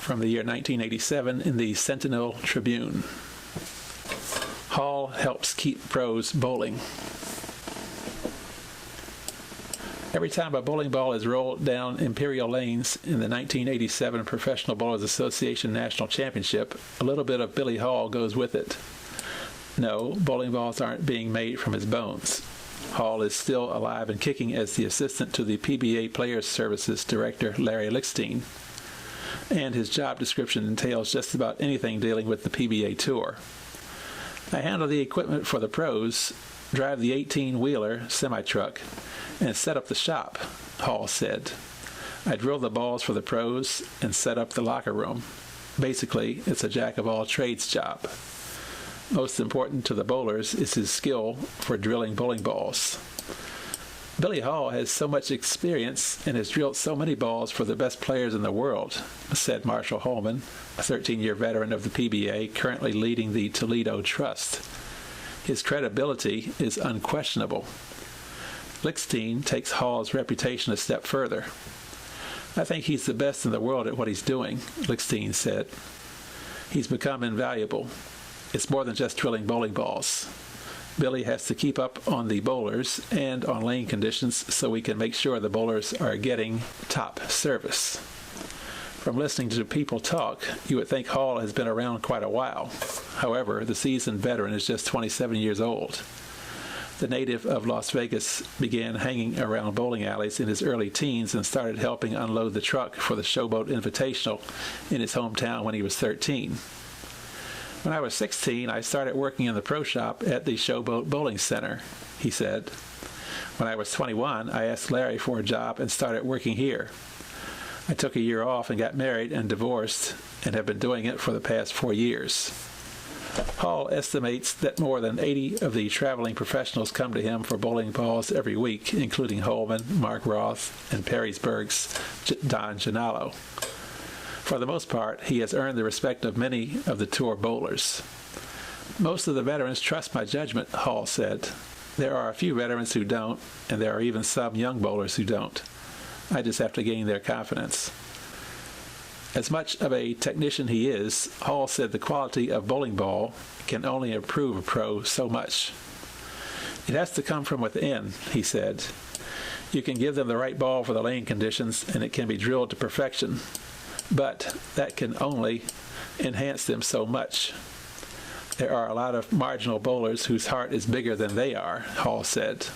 from the year 1987 in the Sentinel Tribune. Hall helps keep pros bowling. Every time a bowling ball is rolled down Imperial Lanes in the 1987 Professional Bowlers Association National Championship, a little bit of Billy Hall goes with it. No, bowling balls aren't being made from his bones. Hall is still alive and kicking as the assistant to the PBA Players Services Director Larry Lichstein, and his job description entails just about anything dealing with the PBA Tour. I handle the equipment for the pros, drive the 18-wheeler semi-truck, and set up the shop, Hall said. I drill the balls for the pros and set up the locker room. Basically, it's a jack-of-all-trades job. Most important to the bowlers is his skill for drilling bowling balls. Billy Hall has so much experience and has drilled so many balls for the best players in the world, said Marshall Holman, a 13-year veteran of the PBA currently leading the Toledo Trust. His credibility is unquestionable. Lichstein takes Hall's reputation a step further. I think he's the best in the world at what he's doing, Lichstein said. He's become invaluable. It's more than just drilling bowling balls. Billy has to keep up on the bowlers and on lane conditions so we can make sure the bowlers are getting top service. From listening to people talk, you would think Hall has been around quite a while. However, the seasoned veteran is just 27 years old. The native of Las Vegas began hanging around bowling alleys in his early teens and started helping unload the truck for the Showboat Invitational in his hometown when he was 13. When I was 16, I started working in the pro shop at the Showboat Bowling Center, he said. When I was 21, I asked Larry for a job and started working here. I took a year off and got married and divorced and have been doing it for the past 4 years. Hall estimates that more than 80 of the traveling professionals come to him for bowling balls every week, including Holman, Mark Roth, and Perrysburg's Don Gianalo. For the most part, he has earned the respect of many of the tour bowlers. Most of the veterans trust my judgment, Hall said. There are a few veterans who don't, and there are even some young bowlers who don't. I just have to gain their confidence. As much of a technician he is, Hall said the quality of bowling ball can only improve a pro so much. It has to come from within, he said. You can give them the right ball for the lane conditions, and it can be drilled to perfection. But that can only enhance them so much. There are a lot of marginal bowlers whose heart is bigger than they are, Hall said,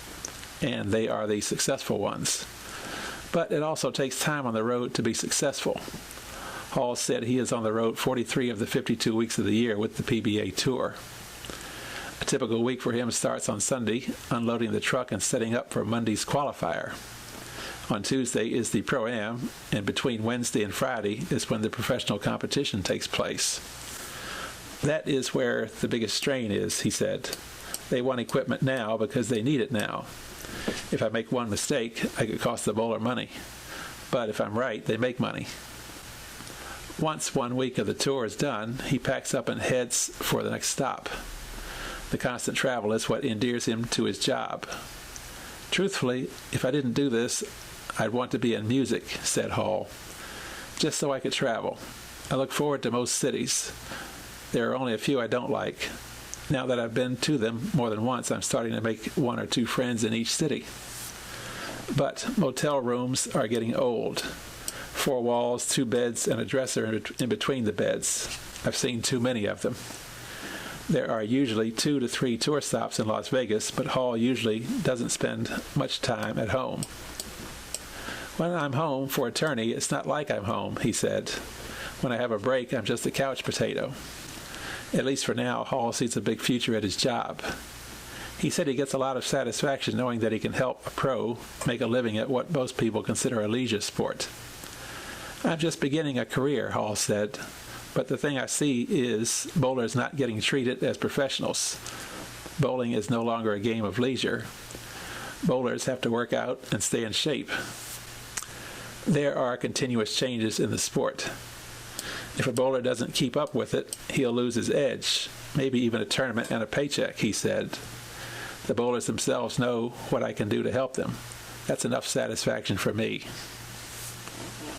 and they are the successful ones. But it also takes time on the road to be successful. Hall said he is on the road 43 of the 52 weeks of the year with the PBA Tour. A typical week for him starts on Sunday, unloading the truck and setting up for Monday's qualifier. On Tuesday is the Pro-Am, and between Wednesday and Friday is when the professional competition takes place. That is where the biggest strain is, he said. They want equipment now because they need it now. If I make one mistake, I could cost the bowler money. But if I'm right, they make money. Once 1 week of the tour is done, he packs up and heads for the next stop. The constant travel is what endears him to his job. Truthfully, if I didn't do this, I'd want to be in music, said Hall, just so I could travel. I look forward to most cities. There are only a few I don't like. Now that I've been to them more than once, I'm starting to make 1 or 2 friends in each city. But motel rooms are getting old. 4 walls, 2 beds, and a dresser in between the beds. I've seen too many of them. There are usually 2 to 3 tour stops in Las Vegas, but Hall usually doesn't spend much time at home. When I'm home for a tourney, it's not like I'm home, he said. When I have a break, I'm just a couch potato. At least for now, Hall sees a big future at his job. He said he gets a lot of satisfaction knowing that he can help a pro make a living at what most people consider a leisure sport. I'm just beginning a career, Hall said, but the thing I see is bowlers not getting treated as professionals. Bowling is no longer a game of leisure. Bowlers have to work out and stay in shape. There are continuous changes in the sport. If a bowler doesn't keep up with it, he'll lose his edge, maybe even a tournament and a paycheck, he said. The bowlers themselves know what I can do to help them. That's enough satisfaction for me.